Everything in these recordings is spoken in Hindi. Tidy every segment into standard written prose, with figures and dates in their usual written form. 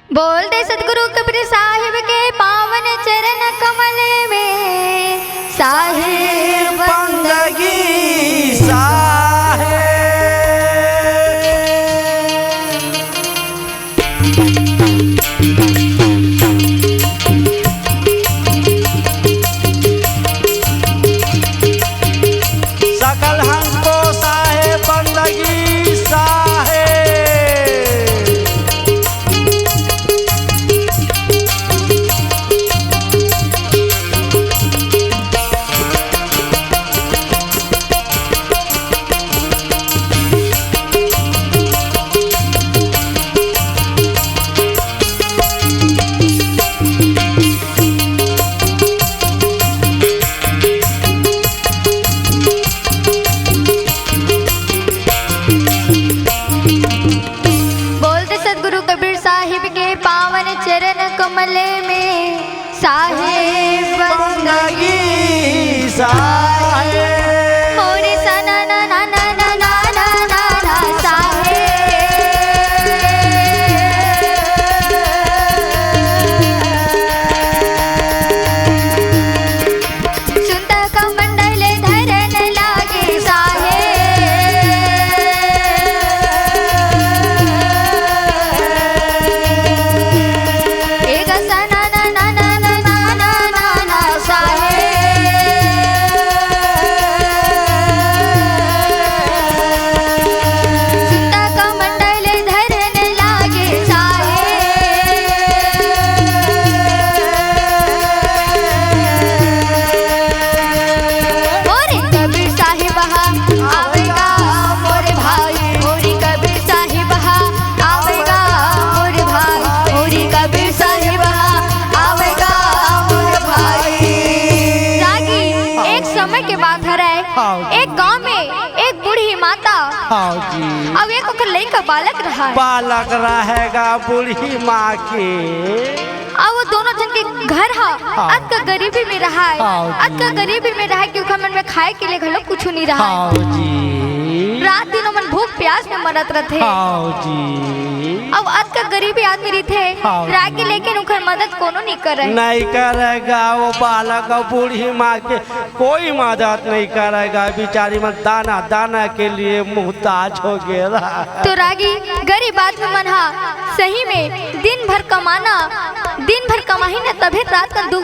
बोलते सतगुरु कबीर साहिब के पावन चरण कमल में साहिब बंदगी साहे सकल हमको साहे बंदगी साहे बोलते सतगुरु कबीर साहिब के पावन चरण कमल में साहिब बंदगी साहे मोरे सना ना ना ना ना ना ना ना ना साहेब सुनता कमंडल धरन लागे साहेब एक सना ना ना ना ना ना ना ना ना साहेब सुनता कमंडल धरन लागे साहेब मोरे कबीर साहिब आवेगा मोरे भाई मोरी कबीर साहिब आवेगा मोरे भाई मोरी कबीर साहिब आवेगा मोरे भाई। रागी एक समय के बात है हाँ। एक गांव में एक बूढ़ी माता हाँ जी अब एक ओकर लड़का बालक रहा है। बालक रहेगा बूढ़ी माँ के अब वो दोनों जन के घर हाँ। अत का गरीबी में रहा है हाँ अत का गरीबी में रहा है क्योंकि मन में खाए के लिए घलो कुछ नहीं रहा है। हाँ जी रात दिनों मन भूख प्यास में मरत रहते। हाँ जी अब अत का गरीबी आदमी रहते हाँ। रागी लेकिन उनकर मदद कोनो नहीं कर रहे। नहीं करेगा वो बालक और बूढ़ी माँ के कोई मदद नहीं करेगा बेचारी में दाना दाना के लिए मुहताज हो गया। तो रागी गरीब आदमी मन हा सही में दिन भर कमाही न तभी रात का दो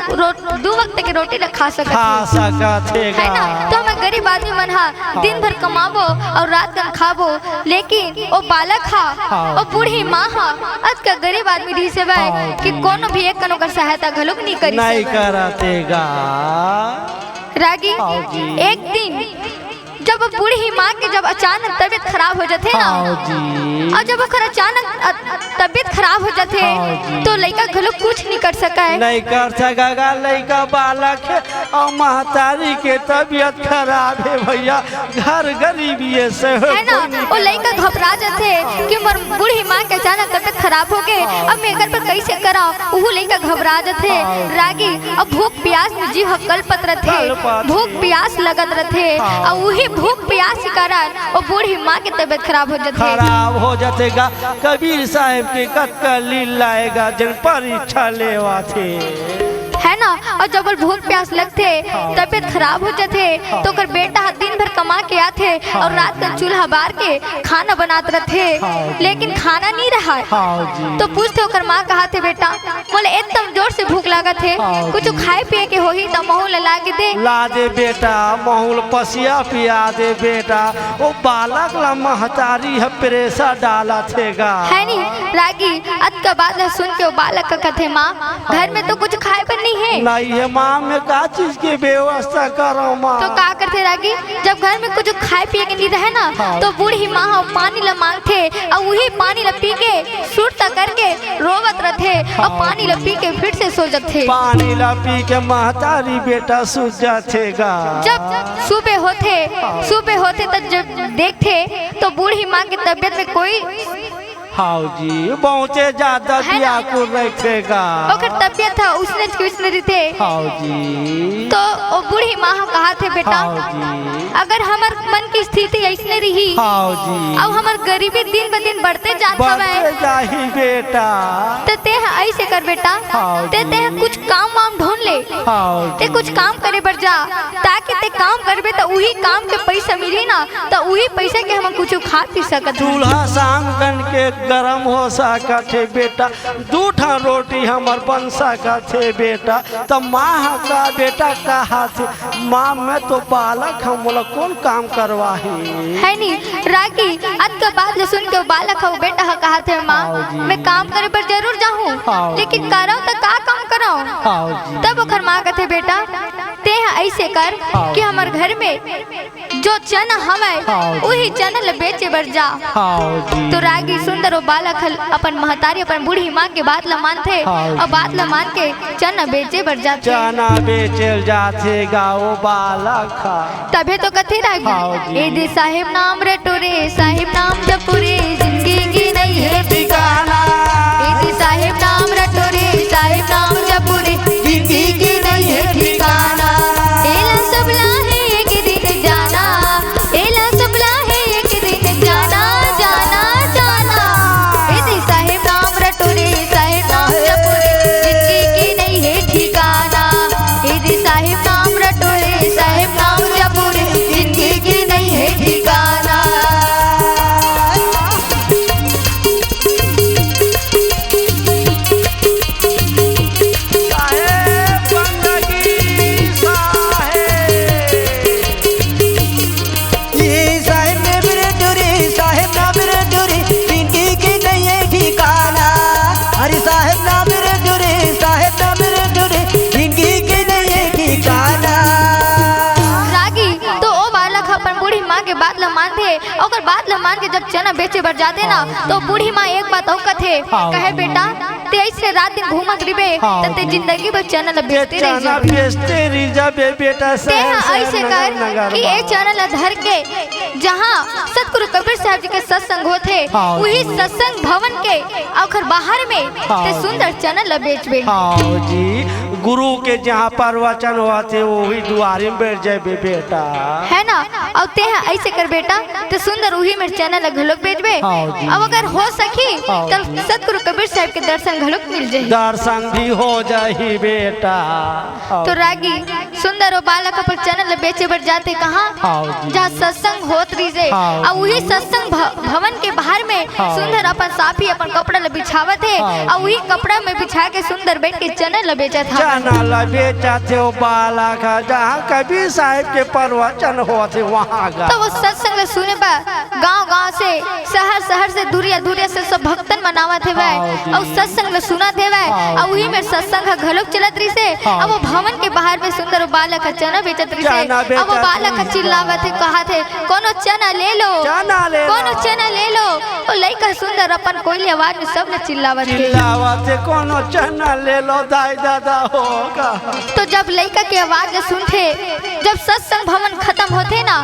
वक्त के रोटी न खा सकत खा सकत है ना। तो हमें गरीब आदमी मन हा दिन भर कमाबो और रात का खाबो लेकिन वो बालक हा और बूढ़ी माँ हा आज का गरीब आदमी रही से भाई कि कोनो भी एक कनो कर सहायता घलोक नहीं करी नहीं करतेगा। रागी हाँ जी। एक दिन जब वो बूढ़ी माँ के जब अचानक तबीयत खराब हो जाते ना हाँ जी और जब ओकर अचानक तबीयत खराब हो जाते हाँ जी। तो लड़का घलो कुछ नहीं कर सका है। नहीं कर सकेगा लड़का बालक है और महतारी के तबीयत खराब है भैया घर गरीबी से है ना वो लड़का घबरा जाते कि मोर बूढ़ी माँ के अचानक तबीयत खराब हो गए अब मैं घर पर कैसे करा वो लड़का घबरा जाते रागी अब भूख प्यास में जीव कल्पत रहते भूख प्यास लगत रहते और वही भूख प्यास के कारण वो बूढ़ी माँ की तबीयत खराब हो जाते खराब हो जातेगा। कबीर साहब के कतकली लाएगा जिन परीक्षा लेवा थे है ना। और जब वो भूख प्यास लगते तबीयत खराब हो जाते तो कर बेटा दिन भर कमा के आते और रात का चूल्हा बार के खाना बनाते रहते लेकिन खाना नहीं रहा है। हाँ जी तो पूछते ओकर माँ कहा थे बेटा बोले एकदम जोर से भूख लागत है कुछ खाए पिए के होही तो महू ला के दे ला दे बेटा महूल पसिया पिया दे बेटा वो बालक ला महतारी है प्रेशर डाला थेगा है नी रागी अत का बात सुन के वो बालक का कथे माँ घर में तो कुछ खाए पर नहीं है। नहीं है माँ में का चीज की व्यवस्था करो माँ। तो का करते रागी जब घर में कुछ खाए पिए के नहीं रहे ना तो बूढ़ी माँ पानी ला मांगते और वही पानी ला पी के सुरता करके रोवत रहते और पानी ला पी के फिर से सो जाते। पानी ला पी के महतारी बेटा सूझ जातेगा। जब सुबह होते तो जब देखते तो बूढ़ी माँ की तबीयत में कोई हाँ जी बहुते ज्यादा है ना? व्याकुल रखेगा। ओकर तबियत था उसने क्यों थे हाँ जी तो वो बूढ़ी माँ कहा थे बेटा हाँ जी अगर हमार मन की स्थिति ऐसने रही हाँ जी अब हमार गरीबी दिन ब दिन बढ़ते जात हवे बढ़ते जाही बेटा। तो ते ऐसे कर बेटा हाँ ते कुछ काम वाम ढूंढ ले हाँ ते कुछ काम करे बर जा ताकि ते काम करबे तो वही काम के पैसा मिली ना तो वही पैसा के हम कुछ खा पी सकत हन। चूल्हा शाम कन के गरम हो सकत है बेटा। दूठा रोटी हमर बन सकत है बेटा। तो माँ का बेटा कहा थे माँ में तो बालक हम बोला कौन काम करवाही है नी रागी आज का बात ले सुन के वो बालक हो बेटा हा कहा थे माँ हाँ जी। मैं काम करे पर जरूर जाऊँ हाँ लेकिन करो तो का काम करो हाँ जी तब ओकर माँ कहते बेटा ते ऐसे कर हाँ कि हमार घर में जो चना हवे हाँ जी। वही चना ले बेचे बर जा। हाँ जी तो रागी सुंदर वो बालक अपन महतारी अपन बूढ़ी माँ के बात ला मानते हाँ जी। और बात ला मान के चना बेचे बर जाते चना बेचल जाते गाओ बालक तबे तो कथे हाँ रागी जी। एदे साहिब नाम रटोरे साहिब नाम जपुरे जिंदगी की नहीं है ठिकाना एदे साहिब नाम रटोरे साहिब नाम जपुरे जिंदगी की नहीं है ठिकाना एला सबला है एक दिन जाना एला सबला है एक दिन जाना जाना जाना एदे साहिब नाम रटोरे साहिब नाम जपुरे जिंदगी की नहीं है ठिकाना एदे साहिब नाम रटोरे साहिब नाम जपुरे जिंदगी की नहीं है ठिकाना। साहेब बंदगी साहेब ये साहिब ने मेरे डोरे साहिब ना मेरे डोरे जिंदगी की नहीं है ठिकाना। अरे साहिब ना मेरे डोरे साहिब ना मेरे डोरे जिंदगी की नहीं है ठिकाना। रागी तो ओ बालक अपन बूढ़ी माँ के बात ला मानते और बात ला मान के जब चना बेचे बर जाते ना तो बूढ़ी माँ एक बात और कथे हाँ। कहे बेटा ते ऐसे रात दिन घूमत रिबे हाँ। त ते जिंदगी भर चना ला बेचते रह चना जाबे बेचते रह जाबे बेटा ते शहर शहर ऐसे नगर कर नगर कि ए चना ला धर के जहाँ सतगुरु कबीर साहब जी के सत्संग होते हाँ। वही सत्संग भवन के आखिर बाहर में हाँ। ते सुंदर चना ला बेचबे। हाँ जी गुरु के जहाँ प्रवचन होते वही दुआरे में बैठ जाबे बेटा। है ना और ते ऐसे कर बेटा तो सुंदर उही में चना ला घलोक बेचबे हाँ जी। अब अगर हो सकी हाँ तब सतगुरु कबीर साहब के दर्शन घलोक मिल जाए दर्शन भी हो जाही बेटा। हाँ तो रागी सुंदर और बालक अपन चना ला बेचे बर जाते कहाँ हाँ जी। जहाँ सत्संग होत रही से हाँ और वही सत्संग भवन के बाहर में हाँ। सुंदर अपन साफी अपन कपड़ा ला बिछावत है हाँ। और वही कपड़ा में बिछा के सुंदर बैठ के चना ला बेचा था। चना ला बेचा थे वो बालक जहाँ कबीर साहिब के प्रवचन होते वहाँ का तो वो सत्संग ला सुने पर गांव गांव से शहर से दूरिया दूरिया से सब भक्तन मनावत है हाँ जी। और सत्संग ला सुनत है हाँ और वही में सत्संग का घलोक चलत रही से हाँ अब वो भवन के बाहर में सुंदर बालक चना बेचत रही से चना अब वो बेचत बालक रही। चिल्लावत है कहा थे कोनो चना ले लो चना ले लो। कोनो चना ले लो वो लइका सुंदर अपन कोयली आवाज में सब ने चिल्लावत है चिल्लावते कोनो चना ले लो दाई दादा होगा। तो जब लइका की आवाज सुनते जब सत्संग भवन खत्म होते ना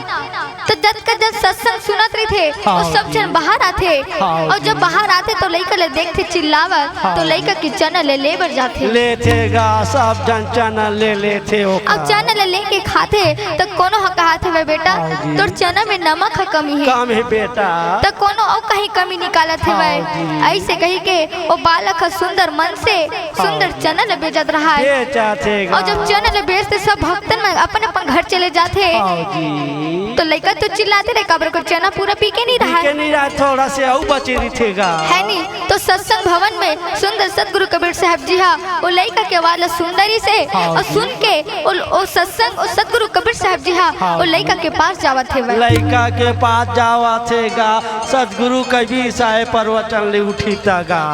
तो जब सत्संग सुनत रही थे वो हाँ सब जन बाहर आते हाँ और जब बाहर आते तो लइका ले देखते चिल्लावत हाँ तो लइका की चना ले बर जाते लेते गा सब जन चना ले लेते हो अब चना ले लेके खाते तो कोनो हा कहा थे बेटा हाँ जी। तोर चना में नमक का कमी है कम है बेटा। तो कोनो और कहीं कमी निकालत है हाँ जी। ऐसे कही के वो बालक सुंदर मन से सुंदर जी। चना ले बेचत रहा है बेचा थे और जब चना ले बेचते सब भक्तन में अपन अपन घर चले जाते हाँ जी तो लड़का तो चिल्लाते रहे काबर को चना पूरा पी के नहीं रहा के है नहीं रहा थोड़ा से और बचे रही थेगा। है नहीं तो सत्संग भवन में सुंदर सतगुरु कबीर साहब जी हाँ वो लड़का के आवाज सुंदरी से हाँ और जी। सुन के वो सत्संग और सतगुरु कबीर साहब जी हाँ हाँ वो लड़का के पास जावत थे वह लड़का के पास जावा थेगा सतगुरु कबीर साहेब प्रवचन ले उठी तगा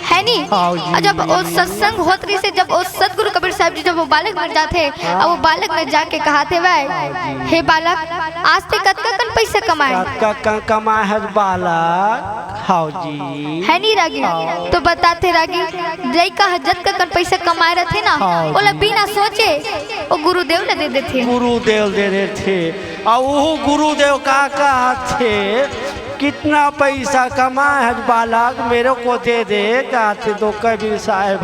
है नहीं हाँ जी। और जब वो सत्संग होत रही से जब वो सतगुरु कबीर साहब जी जब वो बालक में जाते और वो बालक में जाके कहा थे वह हे बालक आज ते कतका कन पैसा कमाए का कमा है बालक। हाँ जी है नहीं रागी हाँ। तो बताते रागी लड़का जत का कन पैसा कमाए रहे थे ना हाँ बोला जी। बिना सोचे वो गुरुदेव ने दे देते गुरुदेव दे रहे थे और वो गुरुदेव का थे कितना पैसा कमाए है बालक मेरे को दे दे कहते तो कबीर साहब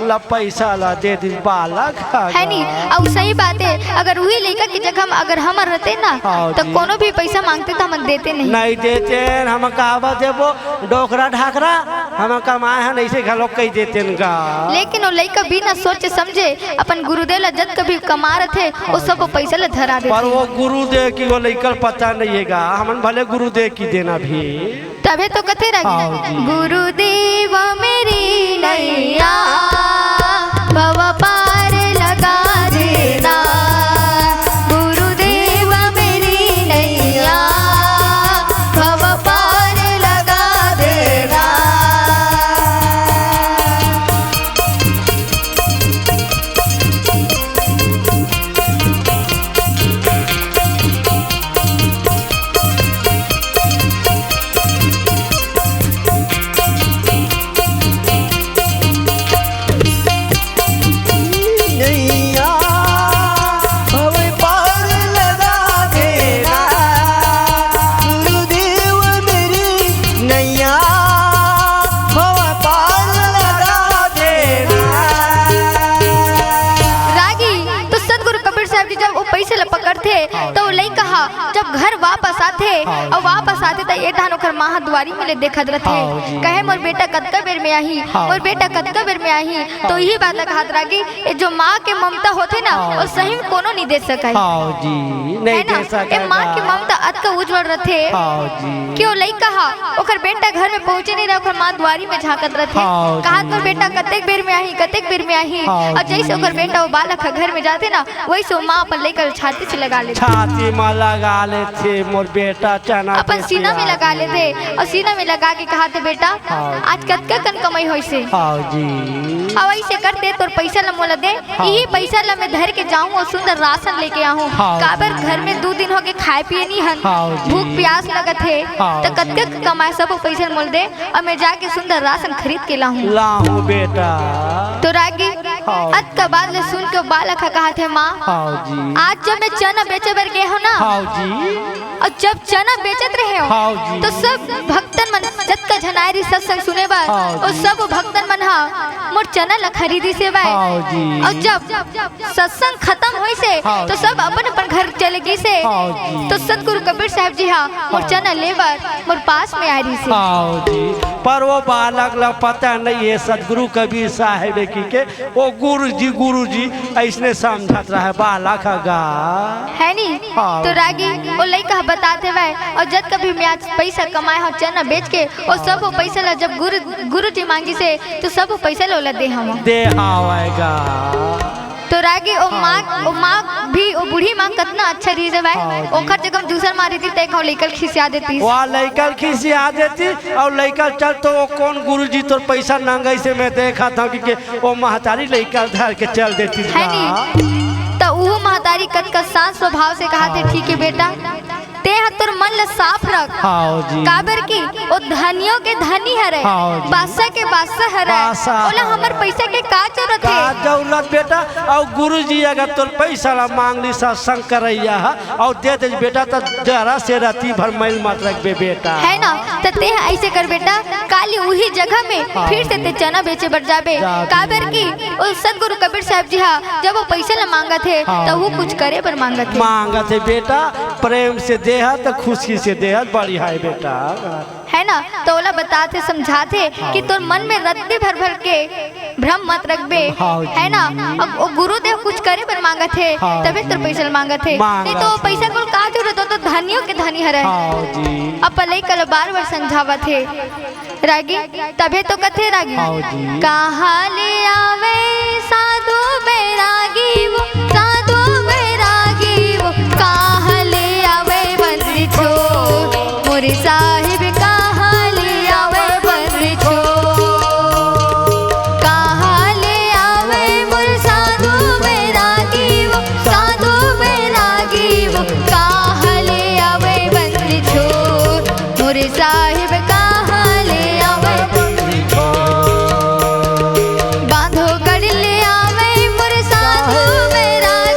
ला पैसा ला दे दी बालक है नी। अब सही बात है, अगर वही लड़का की जगह अगर हम रहते ना तो कोनो भी पैसा मांगते तो हम देते नहीं देते। हम कहा देवो डोकरा ढाकरा हम कमाए हैं ऐसे घलो कही देते का। लेकिन वो लड़का बिना सोचे समझे अपन गुरुदेव ला जब कभी कमा रहे थे वो सब वो पैसा ला धरा देते। पर वो गुरुदेव की वो लड़का पता नहीं है हम भले गुरुदेव की देना भी तबे तो कथे रही गुरुदेव मेरी नैया भव पार लगा देना, गुरुदेव मेरी नैया भव पार लगा देना। तो लई कहा जब घर वापस आते और वापस आते तो ये धानो कर माँ द्वारी में देखत रहते कहे मोर बेटा कतका बेर में आई, मोर बेटा कतका बेर में आई। तो यही बात कहत रागी जो माँ के ममता होते ना वो सही में कोनो नहीं दे सके है ना। माँ की ममता अतका उज्जवल रहते क्यों लई कहा ओकर बेटा घर में पहुंचे नहीं रहा, ओकर माँ द्वारी में झांकत रहते कहा तोर बेटा कतेक बेर में आई कतेक बेर में आई। और जैसे ओकर बेटा वो बालक घर में जाते ना वैसे माँ अपन लेकर छाती से लगा लेते, छाती में लगा लेते मोर बेटा चना अपन सीना में लगा लेते और सीना में लगा के कहा थे बेटा आज कतका कन कमाई होई से अब ऐसे करते तोर पैसा ला मोला दे, यही पैसा ला मैं धर के जाऊँ और सुंदर राशन लेके आऊँ। काबर घर में 2 दिन हो गए खाए पिए नहीं हन, भूख प्यास लगत है तो कतका कमाए सब पैसा मोल दे और मैं जाके सुंदर राशन खरीद के लाऊं बेटा। तो रागी अत का बात ले सुन के बालक कहा थे माँ आज जब मैं चना बेचे बर गए हो ना और जब चना बेचत रहे हो तो सब भक्तन मन जत का झनारी सत्संग सुने बार और सब भक्तन मन हा मोर चना ला खरीदी से बाय और जब सत्संग खत्म हुई से तो सब अपन अपन घर चले गई से तो सतगुरु कबीर साहब जी हा मोर चना लेबर मोर पास में आ रही से। पर वो बालक ला पता नहीं है सतगुरु कबीर साहब की के वो गुरु जी ऐसने समझत रहा है बालक गा है नी। तो रागी वो लड़का बताते हुए और जब कभी मैं आज पैसा कमाए हो चना बेच के और सब वो पैसा ला जब गुरु जी मांगी से तो सब वो पैसा ला दे हम दे आवेगा। तो रागी ओ माँ भी ओ बूढ़ी माँ कितना अच्छा रही है भाई ओखर जगह दूसर मारी थी देखो लेकर खिसिया देती वहाँ लेकर खिसिया देती और लेकर चल तो वो कौन गुरुजी तो पैसा नांगई से मैं देखा था कि वो महतारी लेकर धर के चल देती है नी। तो वो महतारी कत का शांत स्वभाव से कहा थे ठीक है बेटा ते तोर मन ल साफ रख काबर की ओ धनियों के धनी हरे बादशाह के बादशाह हरे ओला हमर पैसा के का जरूरत है दौलत बेटा। और गुरुजी अगर तोर पैसा ला मांगली सत्संग करैया और दे दे बेटा तो जरा से राती भर मैल मत रखबे बेटा है ना। तो ते ऐसे कर बेटा काली वही जगह में फिर से ते चना बेचे बढ़ जाबे काबर की ओ सतगुरु कबीर साहब जी हा जब वो पैसा ला मांगा थे तो वो कुछ करे पर मांगा थे बेटा प्रेम से देहा तो खुशी से देहा बढ़िया है बेटा है ना। तो ओला बताते समझाते कि तोर मन में रत्ती भर भर के भ्रम मत रखबे है ना। अब वो गुरुदेव कुछ करे पर मांगा थे तबे तोर पैसा मांगा थे नहीं तो पैसा को का जरूरत हो तो धनियों के धनी हरे अब पलई कल बार समझावा थे रागी तबे तो कथे रागी कहा ले आवे साधु बैरागी वो साधु बैरागी वो कहा ले आवे बंदी छोड़ मोरे साहिब कहा ले आवे बंदी छोड़ कहा ले आवे मोरे साधु बैरागी वो साधु बैरागी वो कहा ले आवे बंदी छोड़ मोरे साहिब बांधो कर ले आवे मोरे साधु बैरागी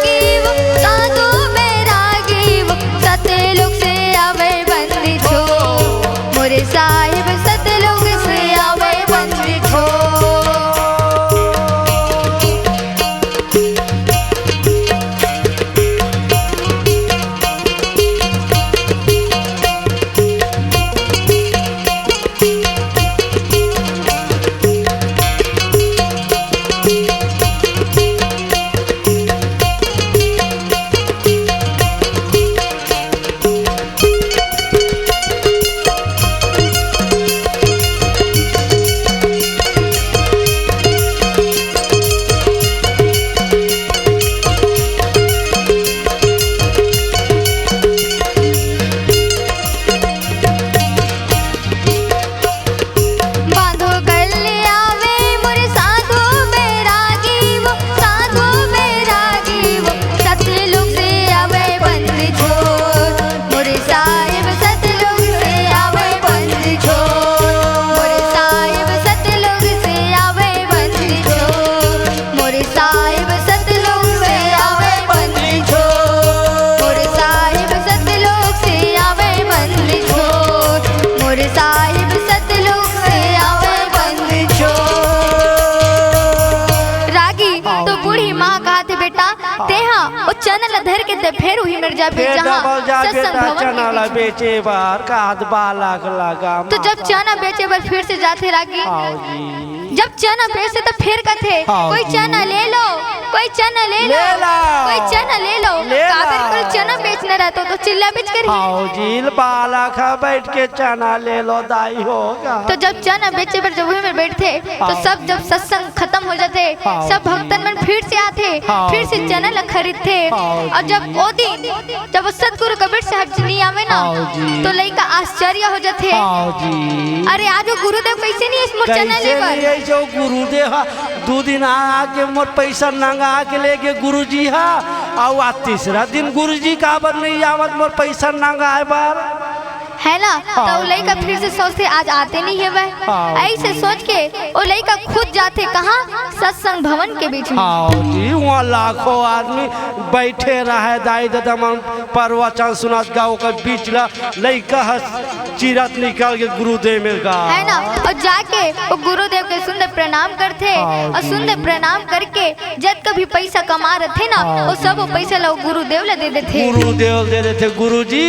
चना ला धर के ते फेर वही मिर्जा पे फिर जहां डबल जा सत्संग बेटा भवन चना ला के बेचे बार का हाथ बालक लगा तो जब चना बेचे बर फिर से जाते रागी हाँ जी जब चना बेचे तो फिर कथे हाँ कोई जी। चना ले लो कोई चना ले लो ले लो। कोई चना ले लो ले लो। काबर कोई चना बेचना रहता तो चिल्ला बेच कर हाँ जी बालक बैठ के चना ले लो दाई होगा तो जब चना बेचे पर जब वही में बैठते तो हाँ। सब जब सत्संग खत्म हो जाते हाँ सब जी। भक्तन मन फिर से आते हाँ फिर से जी। चना ला खरीदते हाँ और जी। जब वो दिन जब वो सतगुरु कबीर साहब जी नहीं आवे ना हाँ जी। तो लइका आश्चर्य हो जाते हाँ जी अरे आज वो गुरुदेव कैसे नहीं इस मोर चना कैसे लेकर नहीं है जो गुरुदेव हा 2 दिन आके मोर पैसा नंगा के लेके गुरुजी हा और आ तीसरा दिन गुरुजी का बर नहीं आवत मोर पैसा नंगा आए बार है ना हाँ तो लड़का फिर से सोचते आज आते नहीं है वह हाँ ऐसे सोच के वो लड़का खुद जाते कहाँ सत्संग भवन के बीच में हाँ जी वहाँ लाखों आदमी बैठे रहे दाई दादा मन प्रवचन सुनत गाँव के बीच ला लड़का चिरत निकल के गुरुदेव में गा है ना और जाके वो गुरुदेव के सुंदर प्रणाम करते हाँ और जी। सुंदर प्रणाम करके जब कभी पैसा कमा रहे थे ना हाँ वो सब वो जी। पैसा ला वो गुरुदेव ला दे देते गुरुदेव दे देते गुरुजी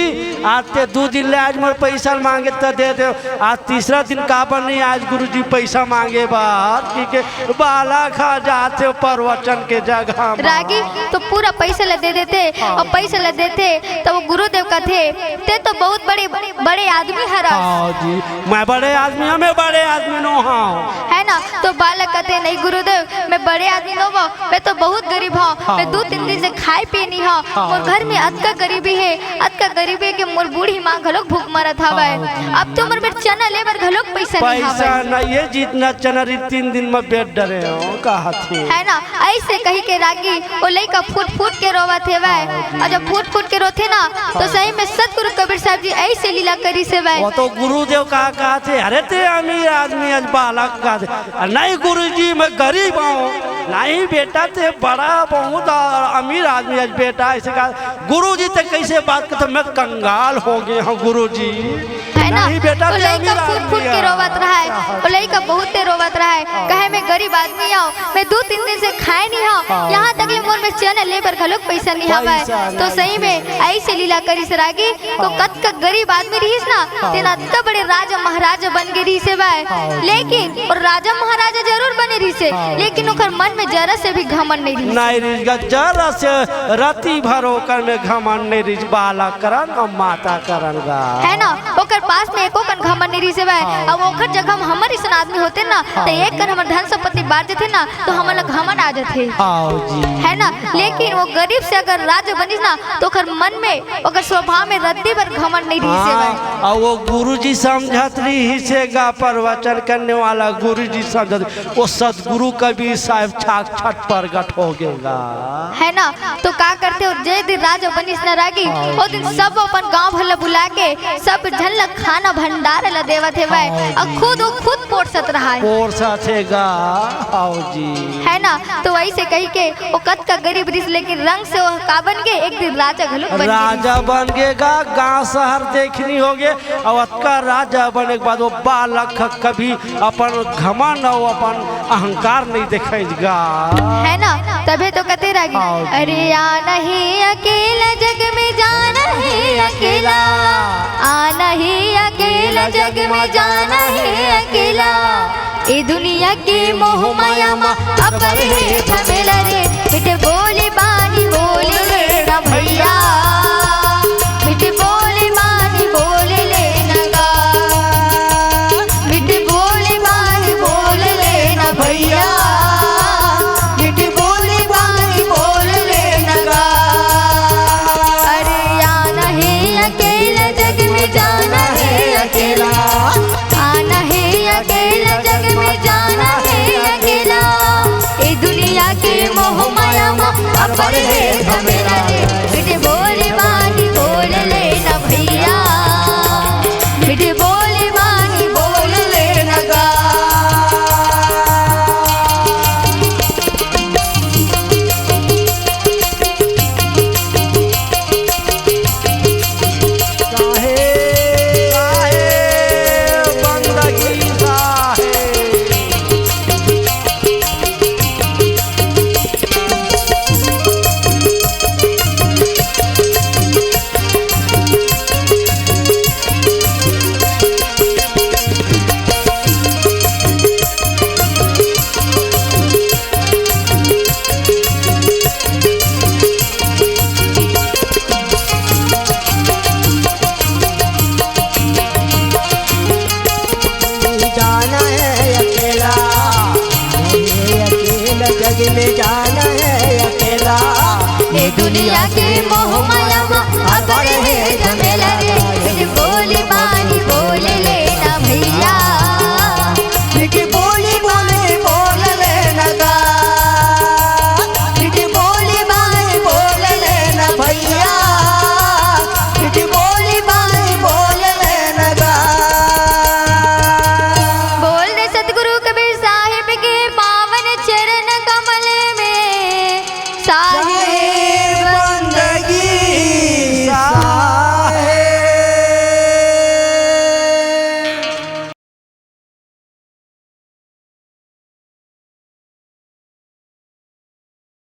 आते 2 दिन ले आज मोर पैसा मांगे तो दे दे आज तीसरा दिन काबर नहीं आज गुरुजी पैसा मांगे बात कि बाला खा जाते प्रवचन के जगह में। रागी तो पूरा पैसा ला दे देते और पैसा ला देते तो वो गुरुदेव का थे ते तो बहुत बड़े बड़े आदमी हरा हाँ जी मैं बड़े आदमी हमें बड़े आदमी नो हाँ है ना तो बालक कहते नहीं गुरुदेव मैं बड़े आदमी नो वो मैं तो बहुत गरीब हूँ मैं 2-3 दिन से खाए पिए नहीं हूँ मोर घर में अतका गरीबी है अतका गरीबी के मोर बूढ़ी माँ घलोक भूख मरत हवा अब तो मोर बेट चना ले बर घलोक पैसा नहीं पैसा हवा नहीं है जितना चनरी 3 दिन में बेट डरे हो कहा थे है ना ऐसे कही के रागी वो लइका फूट फूट के रोवा थे वह और जब फूट फूट के रोते ना तो सही में सतगुरु कबीर साहब जी ऐसे लीला करी से वह वो तो गुरुदेव कहा थे अरे ते अमीर आदमी आज बालक का थे नहीं गुरुजी मैं गरीब हूँ नहीं बेटा ते बड़ा बहुत अमीर आदमी आज बेटा ऐसे कहा गुरुजी ते कैसे बात करते मैं कंगाल हो गए हूँ गुरुजी है ना नहीं बेटा वो ते लइका अमीर फूट फूट आदमी के है। रोवत रहा है वो लइका बहुत रोवत रहा है कहे मैं गरीब आदमी हूँ मैं 2-3 दिन से खाए नहीं हूँ यहाँ तक ले मोर में चना लेबर घलोक पैसा नहीं हवा पैसा है तो नहीं। सही में ऐसे लीला करी से रागी तो कत का गरीब आदमी रहीस ना तेना इतना बड़े राजा महाराजा बन के रही से भाई लेकिन और राजा महाराजा जरूर बने रही से लेकिन ओकर मन में जरा से भी घमंड नहीं रही नहीं रिज जरा से रति भर होकर में घमंड नहीं रिज बालक करन और माता करन गा है ना ओकर पास में एको कन घमंड नहीं रही से भाई अब ओकर जगह हम हमर इसन आदमी होते ना तो एक कर हमर धन संपत्ति बांट देते ना तो हमर ला घमंड आ जाते हाँ जी है ना लेकिन वो गरीब से अगर राजा बनिस ना तो ओकर मन में ओकर स्वभाव में रद्दी पर घमंड नहीं रही से भाई हाँ, और वो गुरुजी समझत रही से गा प्रवचन करने वाला गुरुजी समझत वो सदगुरु कबीर साहब साक्षात प्रगट हो गएगा है ना तो का करते हो जे दिन राजा बनिस न रागी ओ दिन सब अपन गांव भला बुला के सब झन ला खाना भंडार ला देवत है भाई और खुद पोषत रहा है और साथे गा हाँ जी है ना तो ऐसे कही के वो कत का गरीब रिस लेकिन रंग से वो का बन गए एक दिन राजा घलुक बन गए राजा बन गएगा गांव शहर देखनी होगे और अतका राजा बने के बाद वो बालक कभी अपन घमंड और अपन अहंकार नहीं दिखेगा है ना तभी तो कहते रही हाँ जी। अरे आना ही अकेला जग में जाना ही अकेला आना ही अकेला जग में जाना ही अकेला ये दुनिया की मोह माया मा अपर है झमेला रे बेटे बोले बानी बोले लेना भैया बेटे बोले बानी बोले लेना गा बेटे बोले बानी बोले लेना भैया बेटे बोले बानी बोले लेना गा अरे आना है अकेला जग में जाना है अकेला आना है अकेला जग में जाना है अकेला ये दुनिया के मोह माया मा अपर है झमेला रे बेटे बोले बानी बोले लेना भैया बेटे बोले बानी बोले लेना गा काहे काहे बंदगी काहे में जाना है अकेला। ये दुनिया के मोह माया में अगर है झमेला।